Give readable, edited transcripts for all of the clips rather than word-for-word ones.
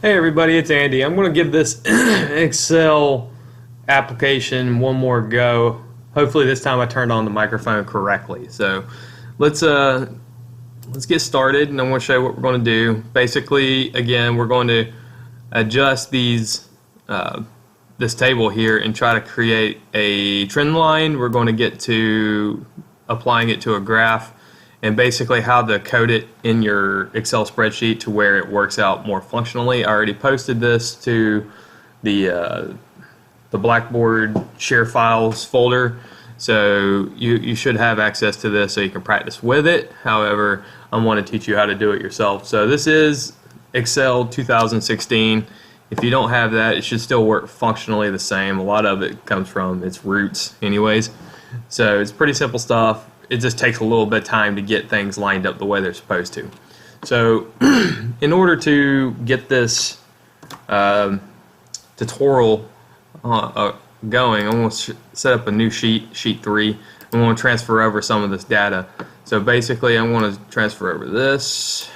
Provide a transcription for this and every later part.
Hey everybody, it's Andy. I'm going to give this Excel application one more go. Hopefully this time I turned on the microphone correctly. So let's get started, and I'm going to show you what we're going to do. Basically, again, we're going to adjust these this table here and try to create a trend line. We're going to get to applying it to a graph, and basically how to code it in your Excel spreadsheet to where it works out more functionally. I already posted this to the Blackboard share files folder, so you should have access to this so you can practice with it. However, I want to teach you how to do it yourself. So this is Excel 2016. If you don't have that, it should still work functionally the same. A lot of it comes from its roots anyways. So it's pretty simple stuff. It just takes a little bit of time to get things lined up the way they're supposed to. So in order to get this tutorial going, I'm going to set up a new sheet 3. I'm going to transfer over some of this data. So basically I'm going to transfer over this,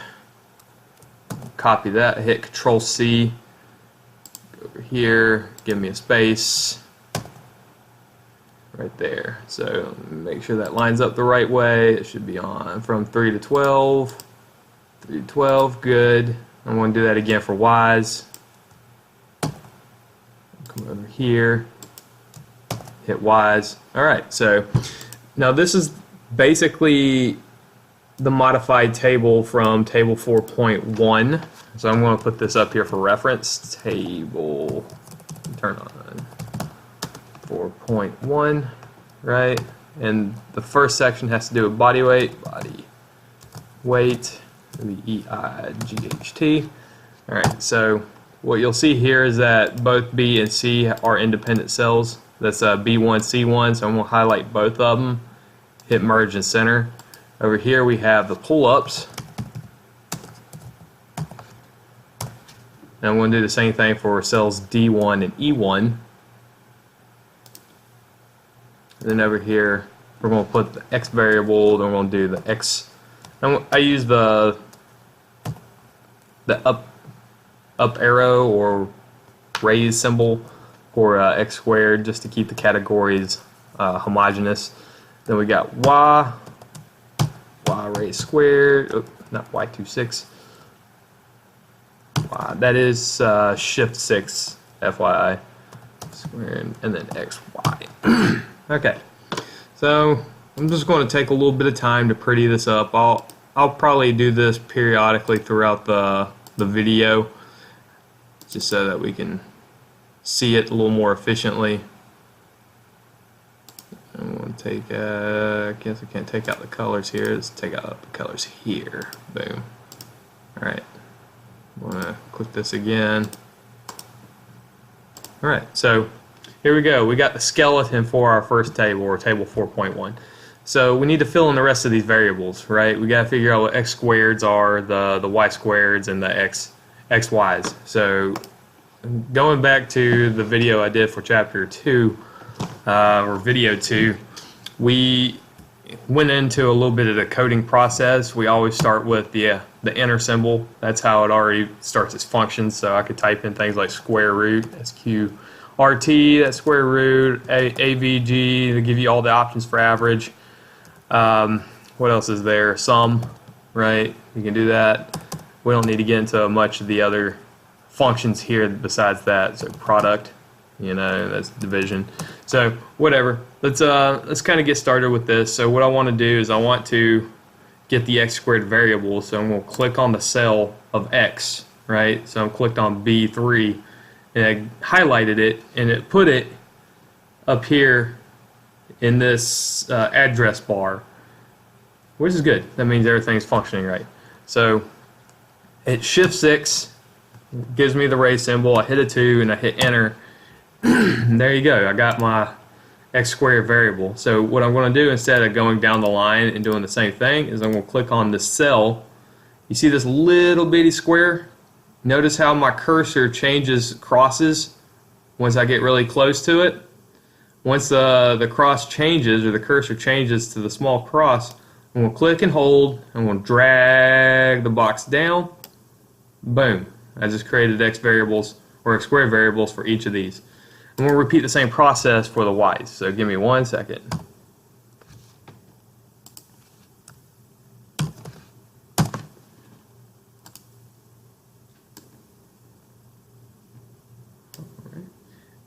copy that, hit Control C, go over here, give me a space right there. So make sure that lines up the right way. It should be on from 3 to 12. 3 to 12, good. I'm going to do that again for Y's. Come over here, hit Y's. Alright, so now this is basically the modified table from table 4.1. So I'm going to put this up here for reference. Table, turn on 4.1, right? And the first section has to do with body weight, EIGHT. Alright, so what you'll see here is that both B and C are independent cells. That's B1, C1, so I'm going to highlight both of them, hit merge and center. Over here we have the pull-ups. And I'm going to do the same thing for cells D1 and E1. And then over here, we're going to put the X variable, then we're going to do the X. I use the up arrow or raise symbol for X squared, just to keep the categories homogeneous. Then we got Y raised squared, not Y26. Y, that is shift 6, FYI, squared, and then XY. Okay, so I'm just going to take a little bit of time to pretty this up. I'll probably do this periodically throughout the video, just so that we can see it a little more efficiently. I'm going to take, I guess I can't take out the colors here. Let's take out the colors here. Boom. Alright, I'm going to click this again. Alright, so here we go. We got the skeleton for our first table, or table 4.1. So we need to fill in the rest of these variables, right? We got to figure out what X squareds are, the Y squareds, and the XYs. So going back to the video I did for chapter 2, or video 2, we went into a little bit of the coding process. We always start with the enter symbol. That's how it already starts its functions. So I could type in things like square root, SQRT, that's square root, AVG, to give you all the options for average. What else is there? Sum, right? You can do that. We don't need to get into much of the other functions here besides that. So product, that's division. So whatever. Let's kind of get started with this. So what I want to do is I want to get the X squared variable. So I'm going to click on the cell of X, right? So I'm clicked on B3, and I highlighted it, and it put it up here in this address bar, which is good. That means everything's functioning right. So it shift 6 gives me the raise symbol. I hit a 2 and I hit enter. And there you go. I got my X squared variable. So what I'm going to do, instead of going down the line and doing the same thing, is I'm going to click on this cell. You see this little bitty square? Notice how my cursor crosses once I get really close to it. Once the cross changes, or the cursor changes to the small cross, I'm going to click and hold. I'm going to drag the box down. Boom. I just created x variables or x squared variables for each of these. And we'll repeat the same process for the y's. So give me 1 second.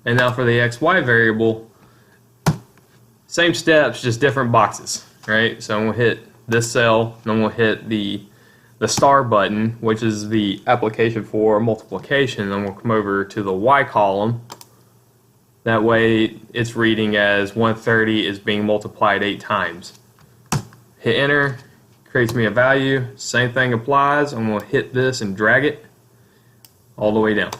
And now for the xy variable, same steps, just different boxes, right? So I'm going to hit this cell, and I'm going to hit the star button, which is the application for multiplication. And I'm going to come over to the y column. That way it's reading as 130 is being multiplied 8 times. Hit enter, creates me a value. Same thing applies. I'm going to hit this and drag it all the way down.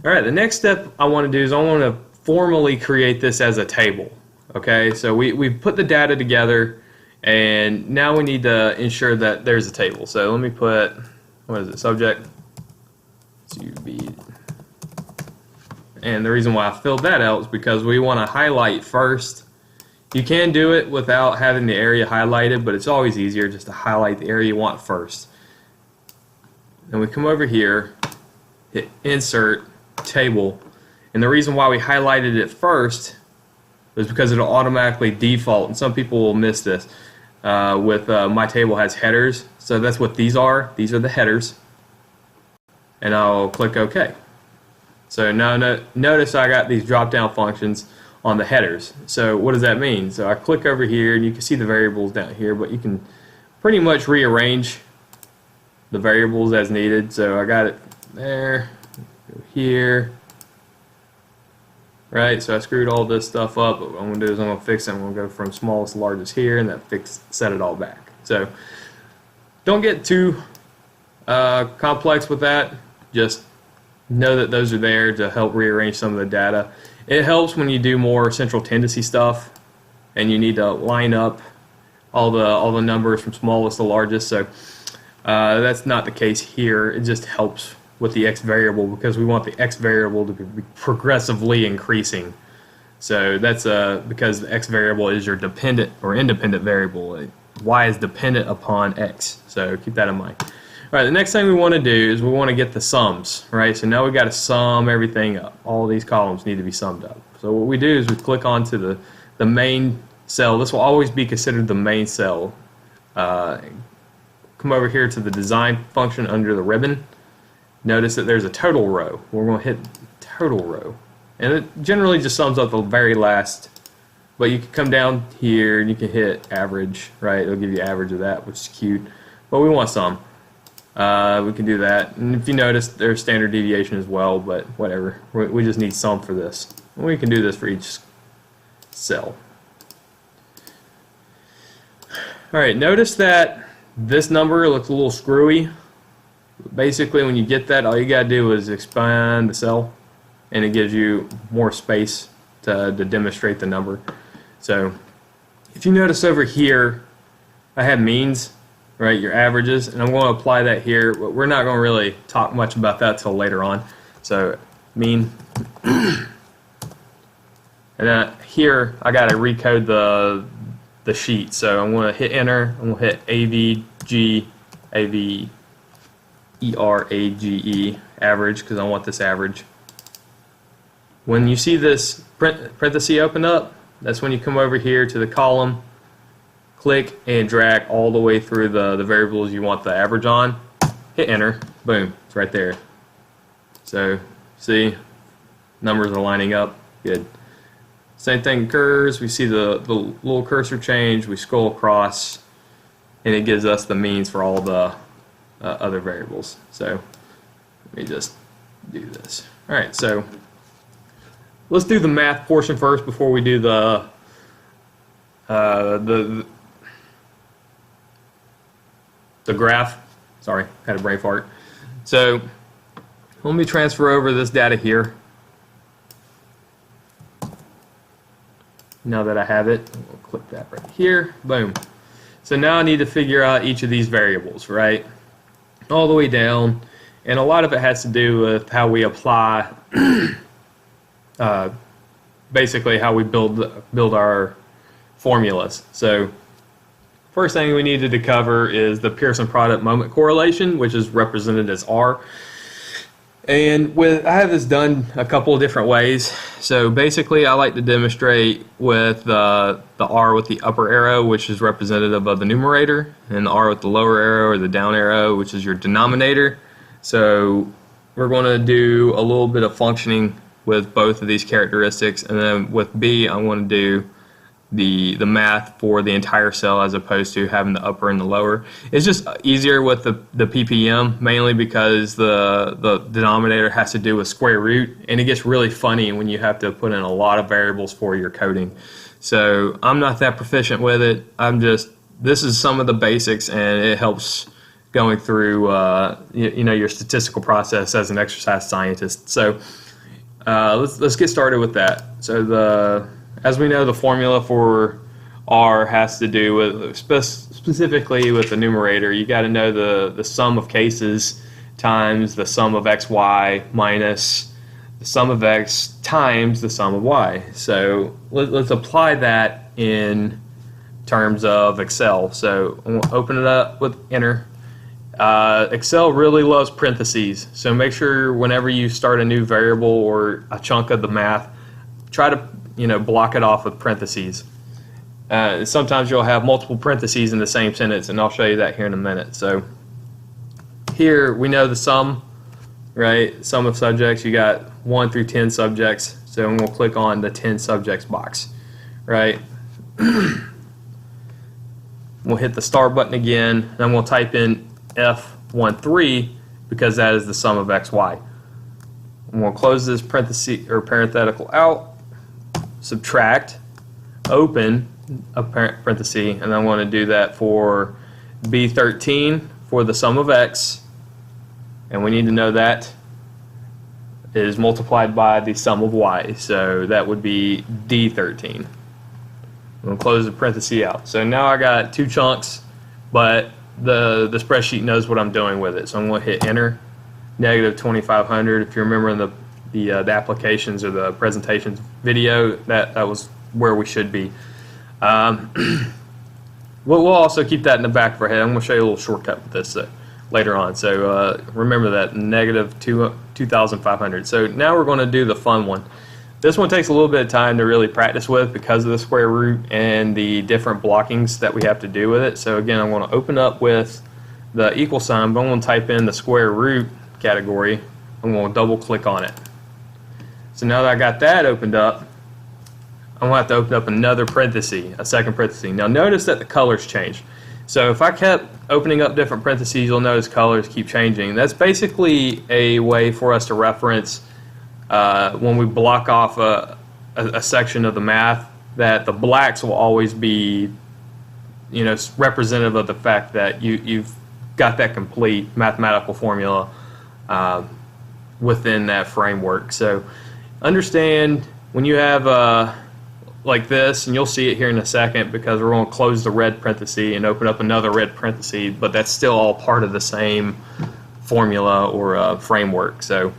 Alright, the next step I want to do is I want to formally create this as a table. Okay, so we've put the data together, and now we need to ensure that there's a table. So let me put, what is it, subject to be. And the reason why I filled that out is because we want to highlight first. You can do it without having the area highlighted, but it's always easier just to highlight the area you want first. And we come over here, hit insert, table, and the reason why we highlighted it first is because it'll automatically default, and some people will miss this with my table has headers, so that's what these are the headers, and I'll click OK. So now notice I got these drop down functions on the headers. So what does that mean? So I click over here and you can see the variables down here, but you can pretty much rearrange the variables as needed. So I got it there, go here, right? So I screwed all this stuff up, but what I'm going to do is I'm going to fix it. I'm going to go from smallest to largest here, and that set it all back. So don't get too complex with that. Just know that those are there to help rearrange some of the data. It helps when you do more central tendency stuff and you need to line up all the numbers from smallest to largest. So that's not the case here. It just helps with the x variable because we want the x variable to be progressively increasing. So that's because the x variable is your dependent or independent variable. Y is dependent upon x. So keep that in mind. All right, the next thing we want to do is we want to get the sums, right? So now we got to sum everything up. All these columns need to be summed up. So what we do is we click onto the main cell. This will always be considered the main cell. Come over here to the design function under the ribbon. Notice that there's a total row. We're going to hit total row. And it generally just sums up the very last. But you can come down here and you can hit average, right? It'll give you average of that, which is cute. But we want some. We can do that, and if you notice there's standard deviation as well, but whatever, we just need some for this. And we can do this for each cell. Alright, notice that this number looks a little screwy. Basically when you get that, all you gotta do is expand the cell and it gives you more space to demonstrate the number. So if you notice over here I have means, right, your averages, and I'm going to apply that here, but we're not going to really talk much about that till later on. So mean, and then here I got to recode the sheet. So I'm going to hit enter. I'm going to hit AVG AVERAGE average because I want this average. When you see this parenthesis open up, that's when you come over here to the column, click and drag all the way through the variables you want the average on, hit enter, boom, it's right there. So see, numbers are lining up, good. Same thing occurs, we see the little cursor change, we scroll across, and it gives us the means for all the other variables. So let me just do this. Alright, so let's do the math portion first before we do the graph. Sorry, had a brain fart. So let me transfer over this data here. Now that I have it, we'll click that right here. Boom. So now I need to figure out each of these variables, right? All the way down. And a lot of it has to do with how we apply, basically how we build our formulas. So first thing we needed to cover is the Pearson product moment correlation, which is represented as R. And I have this done a couple of different ways. So basically, I like to demonstrate with the R with the upper arrow, which is representative of the numerator, and the R with the lower arrow or the down arrow, which is your denominator. So we're going to do a little bit of functioning with both of these characteristics, and then with B, I want to do the math for the entire cell as opposed to having the upper and the lower. It's just easier with the ppm, mainly because the denominator has to do with square root, and it gets really funny when you have to put in a lot of variables for your coding. So I'm not that proficient with it. This is some of the basics, and it helps going through your statistical process as an exercise scientist. So let's get started with that. So as we know, the formula for R has to do with, specifically with the numerator, you got to know the sum of cases times the sum of xy minus the sum of x times the sum of y. So let's apply that in terms of Excel. So I'm going to open it up with enter. Excel really loves parentheses, so make sure whenever you start a new variable or a chunk of the math, try to block it off with parentheses. Sometimes you'll have multiple parentheses in the same sentence, and I'll show you that here in a minute. So here we know the sum, right? Sum of subjects, you got 1 through 10 subjects, so I'm going to click on the 10 subjects box, right? We'll hit the star button again, and I'm going to type in F13 because that is the sum of xy. I'm going to close this parenthesis or parenthetical out, subtract, open a parenthesis, and I want to do that for B13 for the sum of x, and we need to know that is multiplied by the sum of y, so that would be D13. I'm going to close the parenthesis out. So now I got two chunks, but the spreadsheet knows what I'm doing with it, so I'm going to hit enter. Negative 2500. If you remember in the applications or the presentations video, that was where we should be. We'll also keep that in the back of our head. I'm going to show you a little shortcut with this later on. So remember that, negative 2,500. So now we're going to do the fun one. This one takes a little bit of time to really practice with because of the square root and the different blockings that we have to do with it. So again, I'm going to open up with the equal sign, but I'm going to type in the square root category. I'm going to double click on it. So now that I got that opened up, I'm going to have to open up another parenthesis, a second parenthesis. Now notice that the colors changed. So if I kept opening up different parentheses, you'll notice colors keep changing. That's basically a way for us to reference when we block off a section of the math, that the blacks will always be representative of the fact that you've got that complete mathematical formula within that framework. So understand when you have like this, and you'll see it here in a second because we're going to close the red parenthesis and open up another red parenthesis, but that's still all part of the same formula or framework. So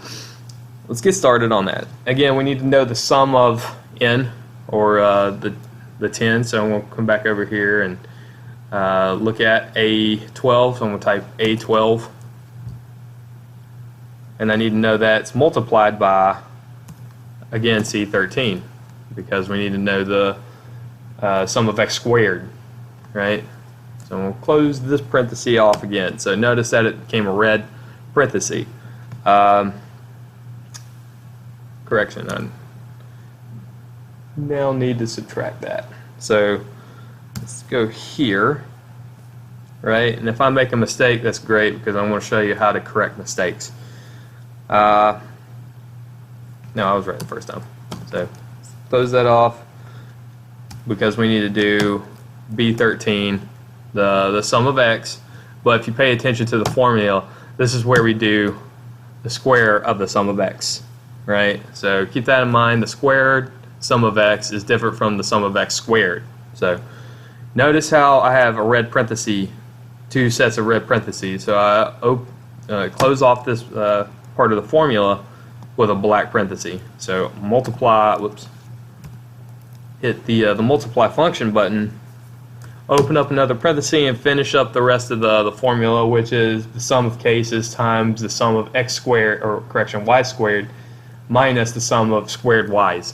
let's get started on that. Again, we need to know the sum of n, or the 10. So I'm going to come back over here and look at A12. So I'm going to type A12. And I need to know that's multiplied by, again, C13, because we need to know the sum of x squared, right? So we'll close this parenthesis off again. So notice that it became a red parenthesis. Correction, I now need to subtract that. So let's go here, right? And if I make a mistake, that's great because I want to show you how to correct mistakes. No, I was right the first time. So close that off because we need to do B13, the sum of x. But if you pay attention to the formula, this is where we do the square of the sum of x, right? So keep that in mind. The squared sum of x is different from the sum of x squared. So notice how I have a red parenthesis, two sets of red parentheses. So I close off this part of the formula with a black parenthesis. So multiply, hit the multiply function button open up another parenthesis and finish up the rest of the formula, which is the sum of cases times the sum of x squared, or correction, y squared, minus the sum of squared y's,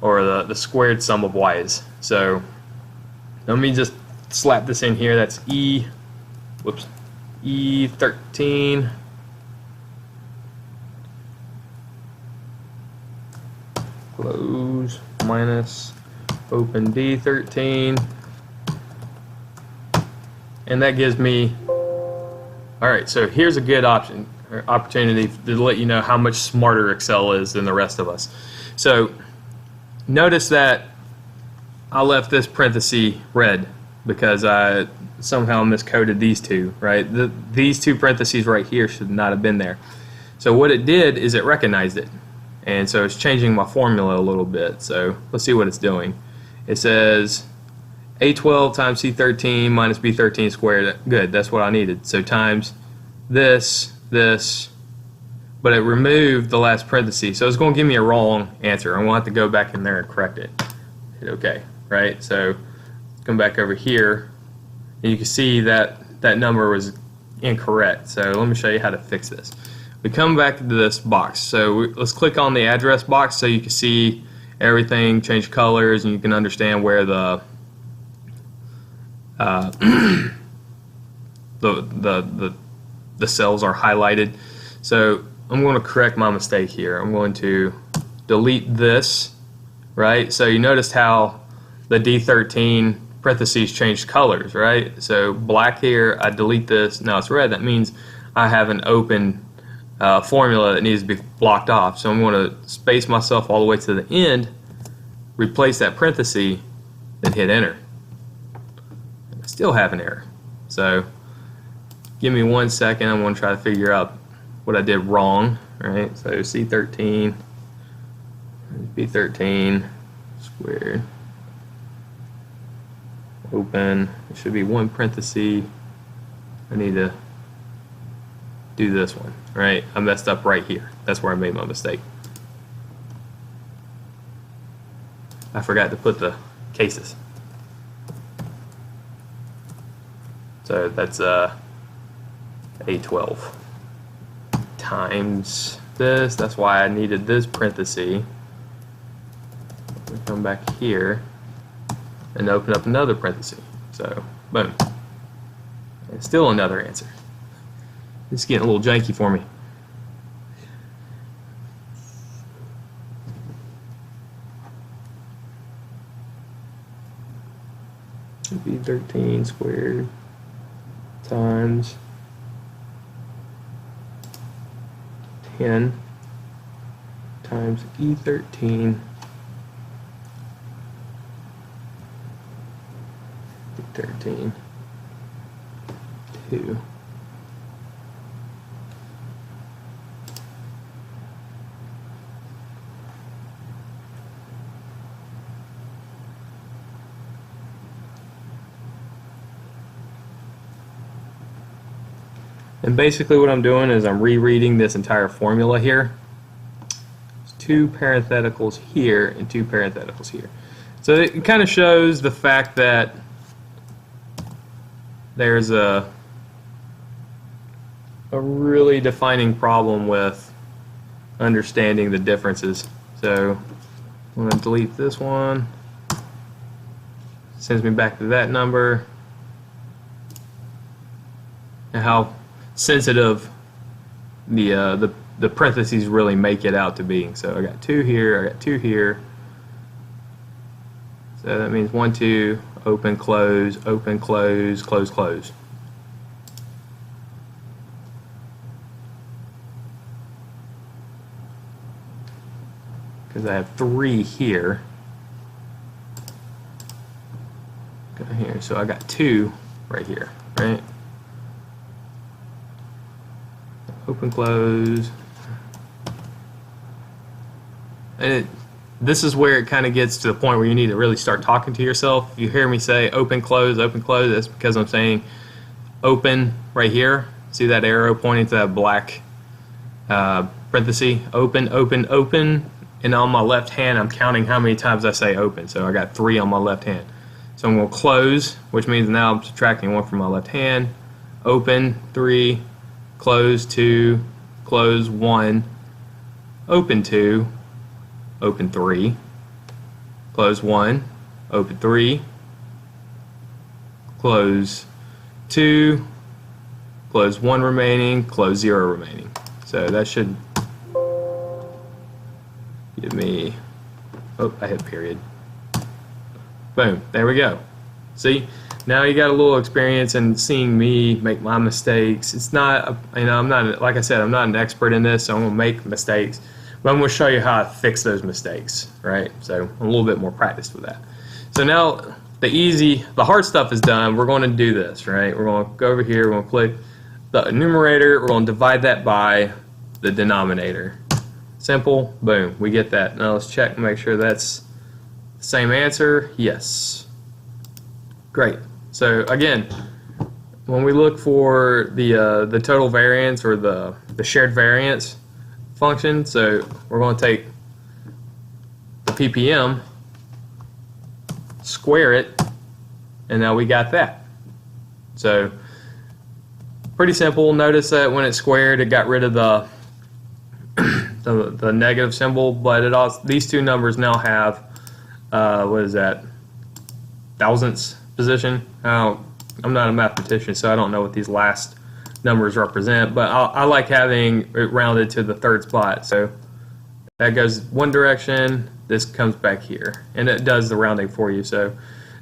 or the squared sum of y's. So let me just slap this in here. That's E13 close minus open D13, and that gives me, alright, so here's a good opportunity to let you know how much smarter Excel is than the rest of us. So notice that I left this parenthesis red because I somehow miscoded these two, right? These two parentheses right here should not have been there. So what it did is it recognized it, and so it's changing my formula a little bit. So let's see what it's doing. It says A12 times C13 minus B13 squared. Good, that's what I needed. So times this, but it removed the last parenthesis, so it's going to give me a wrong answer. I'm going to have to go back in there and correct it. Hit OK, right? So come back over here, and you can see that that number was incorrect. So let me show you how to fix this. We come back to this box. So let's click on the address box so you can see everything, change colors, and you can understand where the cells are highlighted. So I'm going to correct my mistake here. I'm going to delete this, right? So you noticed how the D13 parentheses changed colors, right? So black here, I delete this, now it's red. That means I have an open formula that needs to be blocked off. So I'm going to space myself all the way to the end, replace that parenthesis, then hit enter. I still have an error. So give me 1 second. I'm going to try to figure out what I did wrong. Right? So C13, B13 squared, open. It should be one parenthesis. I need to do this one. Right? I messed up right here. That's where I made my mistake. I forgot to put the cases. So that's A12 times this. That's why I needed this parenthesis. We come back here and open up another parenthesis. So boom. And still another answer. It's getting a little janky for me. B13 squared times 10 times E13 E13 2 And basically what I'm doing is I'm rereading this entire formula here. There's two parentheticals here and two parentheticals here. So it kind of shows the fact that there's a really defining problem with understanding the differences. So I'm going to delete this one. Sends me back to that number. And how sensitive the parentheses really make it out to be. So I got 2 here, I got 2 here. So that means 1, 2, open, close, close, close. Because I have 3 here. Go here. So I got 2 right here, right? Open, close. And this is where it kind of gets to the point where you need to really start talking to yourself. If you hear me say open, close, that's because I'm saying open right here. See that arrow pointing to that black parenthesis? Open, open, open. And on my left hand, I'm counting how many times I say open. So I got 3 on my left hand. So I'm going to close, which means now I'm subtracting 1 from my left hand. Open 3, close 2, close 1, open 2, open 3, close 1, open 3, close 2, close 1 remaining, close 0 remaining. So that should give me, oh, I hit period. Boom, there we go. See, now you got a little experience in seeing me make my mistakes. It's not, I'm not, like I said, I'm not an expert in this, so I'm gonna make mistakes, but I'm gonna show you how to fix those mistakes, right? So I'm a little bit more practiced with that. So now the hard stuff is done. We're gonna do this, right? We're gonna go over here, we're gonna click the numerator, we're gonna divide that by the denominator. Simple, boom, we get that. Now let's check and make sure that's the same answer. Yes. Great. So again, when we look for the total variance or the shared variance function, so we're going to take the ppm, square it, and now we got that. So pretty simple. Notice that when it's squared, it got rid of the the negative symbol, but it also, these two numbers now have what is that, thousandths position. I'm not a mathematician, so I don't know what these last numbers represent, but I like having it rounded to the third spot. So that goes one direction, this comes back here, and it does the rounding for you. So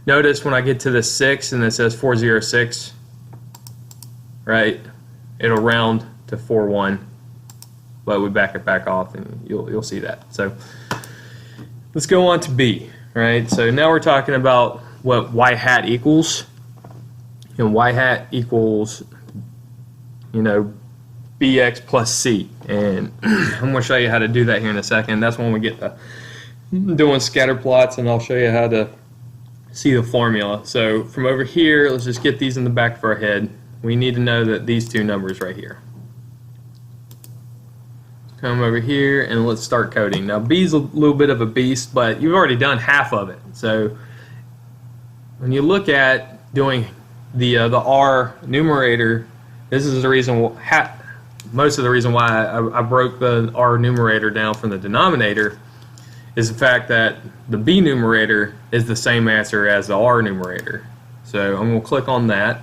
notice when I get to the 6 and it says 406, right, it'll round to 41, but we back it back off and you'll see that. So let's go on to B, right? So now we're talking about what y hat equals, and y hat equals, bx plus c, and I'm going to show you how to do that here in a second. That's when we get to doing scatter plots, and I'll show you how to see the formula. So from over here, let's just get these in the back of our head. We need to know that these two numbers right here. Come over here and let's start coding. Now B's a little bit of a beast, but you've already done half of it. So when you look at doing the R numerator, this is the reason, most of the reason why I broke the R numerator down from the denominator is the fact that the B numerator is the same answer as the R numerator. So I'm going to click on that.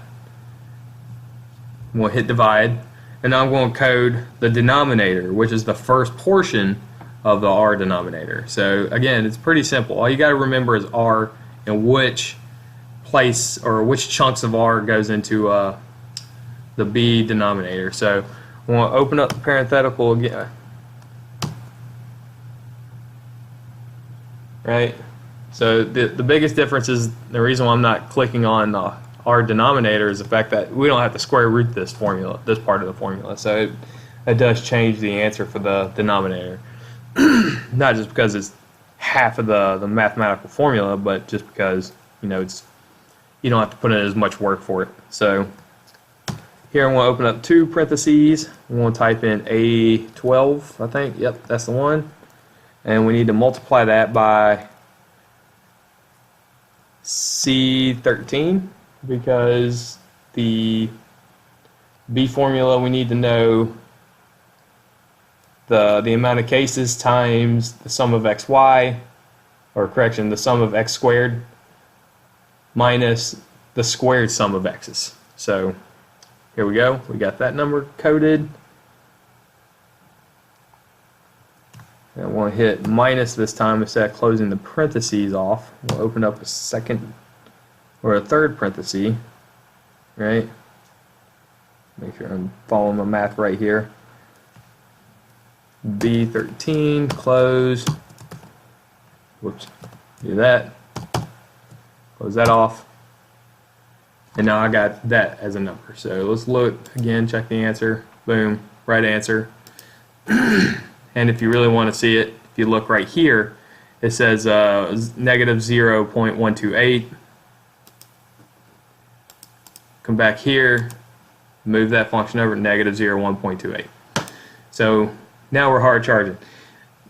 I'm going to hit divide. And now I'm going to code the denominator, which is the first portion of the R denominator. So again, it's pretty simple. All you got to remember is R and which place or which chunks of R goes into the B denominator. So I want to open up the parenthetical again. Right? So the biggest difference is the reason why I'm not clicking on our denominator is the fact that we don't have to square root this formula, this part of the formula. So it does change the answer for the denominator. Not just because it's half of the mathematical formula, but just because it's, you don't have to put in as much work for it. So here I'm going to open up two parentheses. I'm going to type in A12, I think. Yep, that's the one. And we need to multiply that by C13, because the B formula, we need to know the amount of cases times the sum of xy, or correction, the sum of x squared minus the squared sum of x's. So here we go. We got that number coded. And I want to hit minus this time instead of closing the parentheses off. We'll open up a second or a third parenthesis, right? Make sure I'm following my math right here. B13, close. Whoops, do that. Close that off. And now I got that as a number. So let's look again, check the answer. Boom, right answer. And if you really want to see it, if you look right here, it says negative 0.128. Come back here, move that function over, negative 1.28. So now we're hard charging.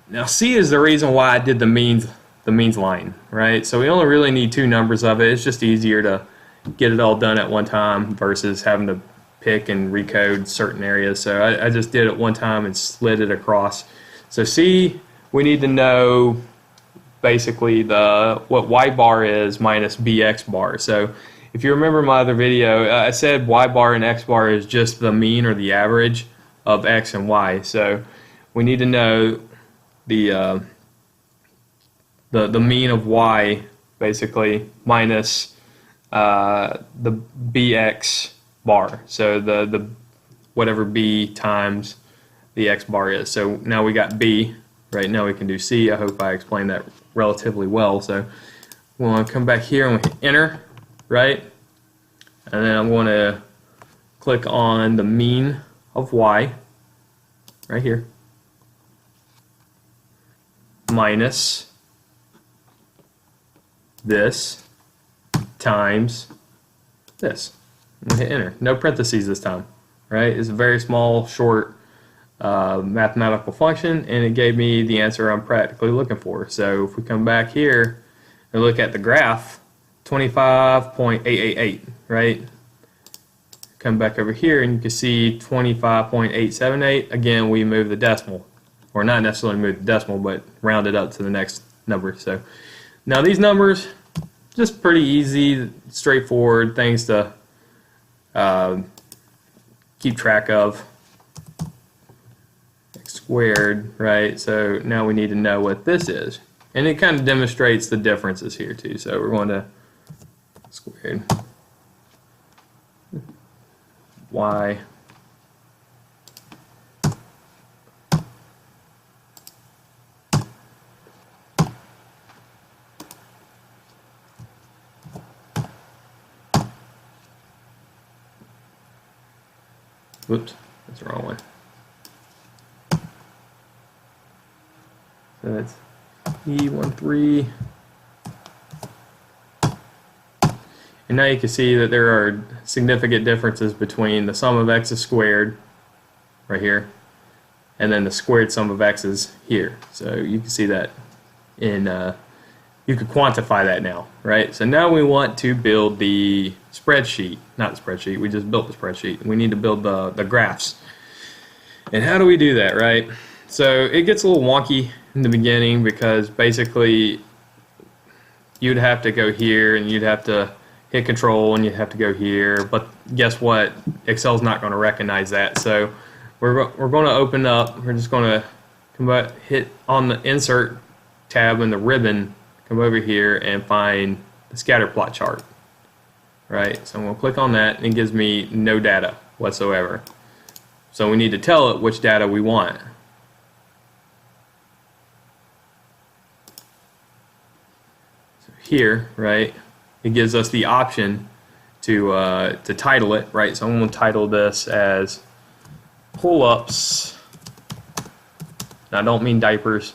Now C is the reason why I did the means the means line, right? So we only really need two numbers of it. It's just easier to get it all done at one time versus having to pick and recode certain areas. So I just did it one time and slid it across. So C, we need to know basically what y bar is minus bx bar. So if you remember my other video, I said y bar and x bar is just the mean or the average of x and y. So we need to know the mean of y basically minus the bx bar. So the whatever b times the x bar is. So now we got b. Right now we can do C. I hope I explained that relatively well. So we'll want to come back here and we'll hit enter, right? And then I'm going to click on the mean of y right here minus this times this. I'm going to hit enter. No parentheses this time, right? It's a very small, short mathematical function, and it gave me the answer I'm practically looking for. So if we come back here and look at the graph, 25.888, right? Come back over here and you can see 25.878. Again, we move the decimal, or not necessarily move the decimal, but round it up to the next number. So now these numbers, just pretty easy, straightforward things to keep track of. Squared, right? So now we need to know what this is, and it kind of demonstrates the differences here too. So we're going to squared y whoops, that's the wrong one. So that's E13. And now you can see that there are significant differences between the sum of x's squared right here and then the squared sum of x's here. So you can see that in, you could quantify that now, right? So now we want to build the spreadsheet, not the spreadsheet, we just built the spreadsheet. We need to build the graphs. And how do we do that, right? So it gets a little wonky in the beginning because basically you'd have to go here and you'd have to hit control and you'd have to go here, but guess what? Excel's not going to recognize that. So we're going to open up, we're just going to come back, hit on the insert tab in the ribbon, come over here and find the scatter plot chart, right? So I'm going to click on that and it gives me no data whatsoever. So we need to tell it which data we want. Here, right, it gives us the option to title it, right? So I'm going to title this as pull-ups, and I don't mean diapers,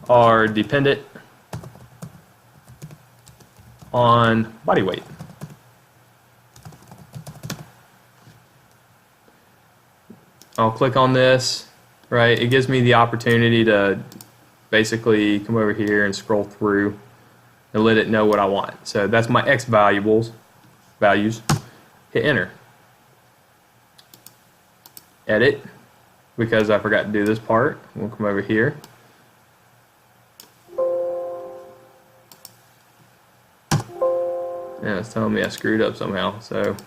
are dependent on body weight. I'll click on this, right? It gives me the opportunity to basically come over here and scroll through and let it know what I want. So that's my X values. Hit enter. Edit, because I forgot to do this part. We'll come over here. Yeah, it's telling me I screwed up somehow. So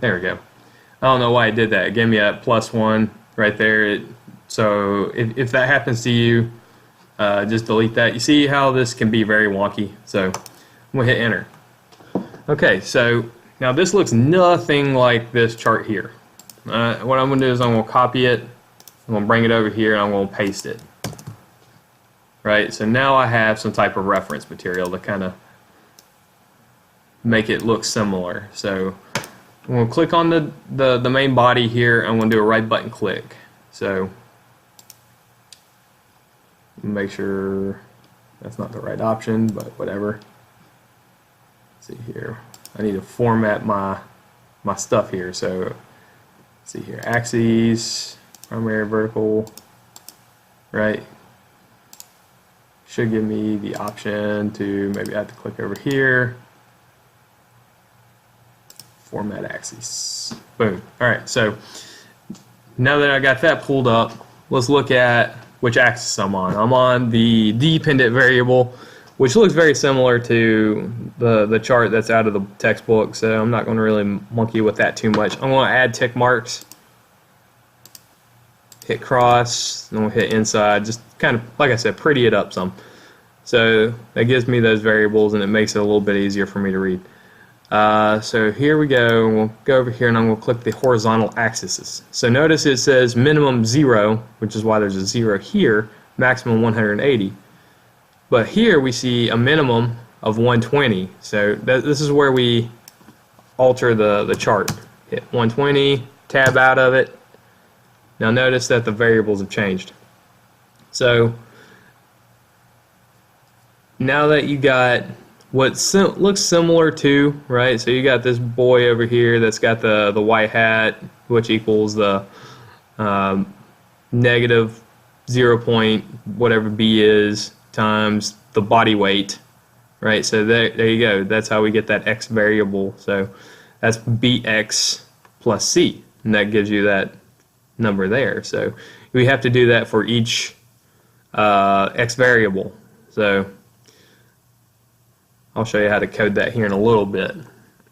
there we go. I don't know why I did that. It gave me a +1 right there. So if that happens to you, just delete that. You see how this can be very wonky. So I'm going to hit enter. Okay, so now this looks nothing like this chart here. What I'm going to do is I'm going to copy it. I'm going to bring it over here and I'm going to paste it. Right, so now I have some type of reference material to kind of make it look similar. So I'm going to click on the main body here. I'm going to do a right button click. So Make sure that's not the right option, but whatever. Let's see here. I need to format my stuff here. So let's see here, axes, primary, vertical, right? Should give me the option to, maybe I have to click over here, format axes. Boom. All right, so now that I got that pulled up, let's look at which axis I'm on. I'm on the dependent variable, which looks very similar to the chart that's out of the textbook, so I'm not going to really monkey with that too much. I'm going to add tick marks, hit cross, then we'll hit inside, just kind of, like I said, pretty it up some. So that gives me those variables and it makes it a little bit easier for me to read. So here we go. We'll go over here and I'm going to click the horizontal axes. So notice it says minimum 0, which is why there's a 0 here, maximum 180. But here we see a minimum of 120. So this is where we alter the chart. Hit 120, tab out of it. Now notice that the variables have changed. So now that you got what looks similar to, right? So you got this boy over here that's got the white hat, which equals the negative 0 point whatever b is times the body weight, right? So there you go. That's how we get that x variable. So that's bx plus c, and that gives you that number there. So we have to do that for each x variable. So I'll show you how to code that here in a little bit.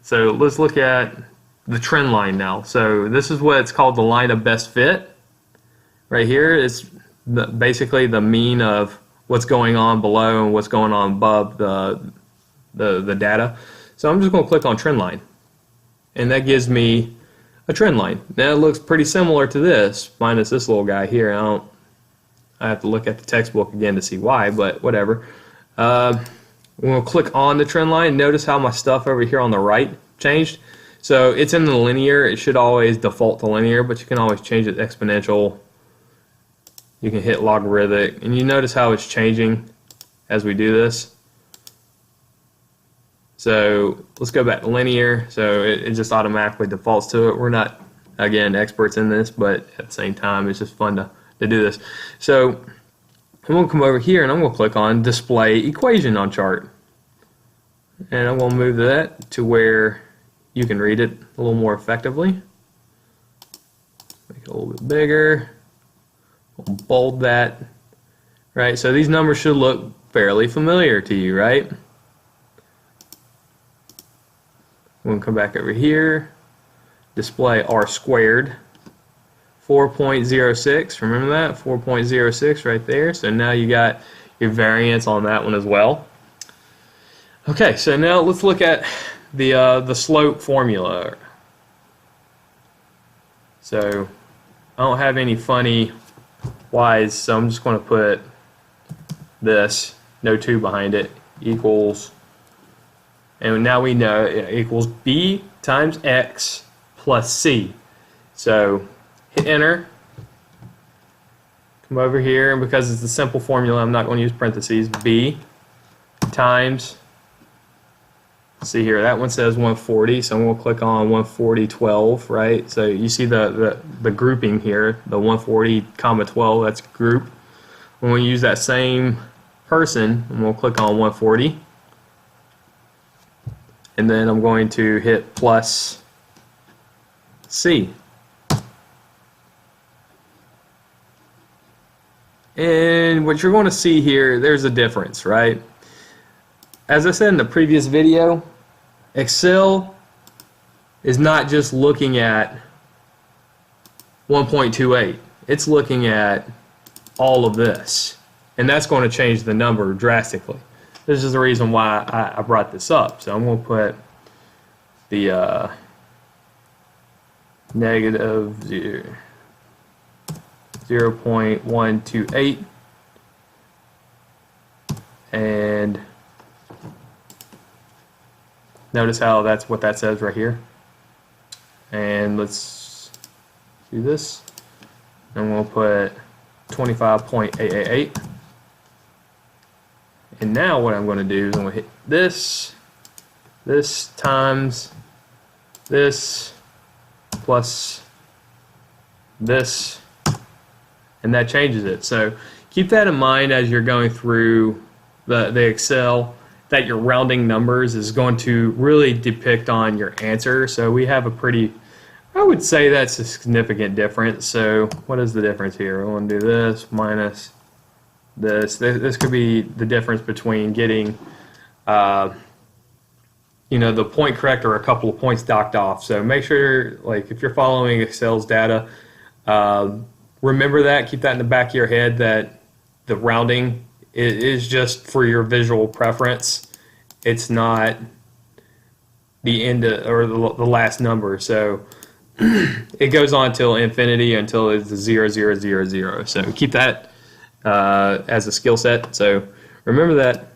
So let's look at the trend line now. So this is what it's called, the line of best fit. Right here is basically the mean of what's going on below and what's going on above the data. So I'm just going to click on trend line, and that gives me a trend line. Now it looks pretty similar to this, minus this little guy here. I have to look at the textbook again to see why, but whatever. We'll click on the trend line. Notice how my stuff over here on the right changed. So it's in the linear. It should always default to linear, but you can always change it to exponential. You can hit logarithmic, and you notice how it's changing as we do this. So let's go back to linear. So it just automatically defaults to it. We're not, again, experts in this, but at the same time, it's just fun to do this. So I'm going to come over here and I'm going to click on display equation on chart. And I'm going to move that to where you can read it a little more effectively. Make it a little bit bigger. We'll bold that. Right, so these numbers should look fairly familiar to you, right? We're going to come back over here, display r squared, 4.06, remember that? 4.06 right there. So now you got your variance on that one as well. Okay, so now let's look at the slope formula. So I don't have any funny y's, so I'm just going to put this, no 2 behind it, equals, and now we know it equals b times x plus c. So hit enter, come over here, and because it's a simple formula, I'm not going to use parentheses, b times, see here, that one says 140, so I'm going to click on 140.12, right? So you see the grouping here, the 140 comma 12, that's group. When we use that same person, I'm going to click on 140, and then I'm going to hit plus C. And what you're going to see here, there's a difference, right? As I said in the previous video, Excel is not just looking at 1.28. It's looking at all of this. And that's going to change the number drastically. This is the reason why I brought this up. So I'm going to put the negative 0.128 and notice how that's what that says right here. And let's do this. I'm going to put 25.888. And now what I'm going to do is I'm going to hit this times this plus this, and that changes it. So keep that in mind as you're going through the Excel, that your rounding numbers is going to really depict on your answer. So we have a pretty, I would say that's a significant difference. So what is the difference here? I want to do this minus this. This could be the difference between getting you know, the point correct or a couple of points docked off. So make sure, like, if you're following Excel's data, remember that, keep that in the back of your head, that the rounding is just for your visual preference. It's not the end or the last number. So it goes on till infinity, until it's 0, 0, 0, 0. So keep that as a skill set. So remember that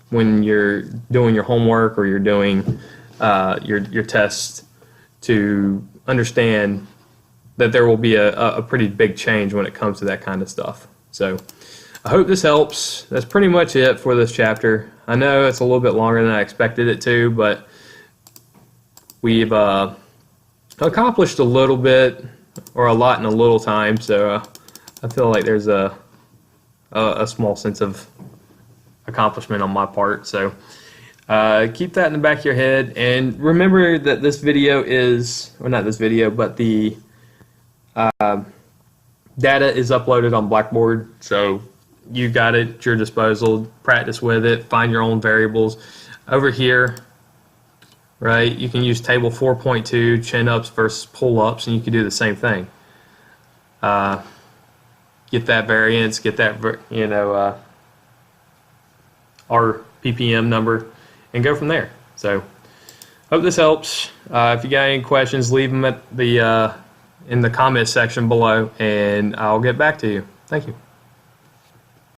when you're doing your homework or you're doing your tests, to understand that there will be a pretty big change when it comes to that kind of stuff. So I hope this helps. That's pretty much it for this chapter. I know it's a little bit longer than I expected it to, but we've accomplished a little bit, or a lot in a little time, so I feel like there's a small sense of accomplishment on my part. So keep that in the back of your head, and remember that this video is, or not this video, but the data is uploaded on Blackboard, so you got it at your disposal. Practice with it, find your own variables. Over here, right, you can use table 4.2, chin-ups versus pull-ups, and you can do the same thing. Get that variance, get that, you know, our ppm number, and go from there. So hope this helps. If you got any questions, leave them at the in the comment section below, and I'll get back to you. Thank you.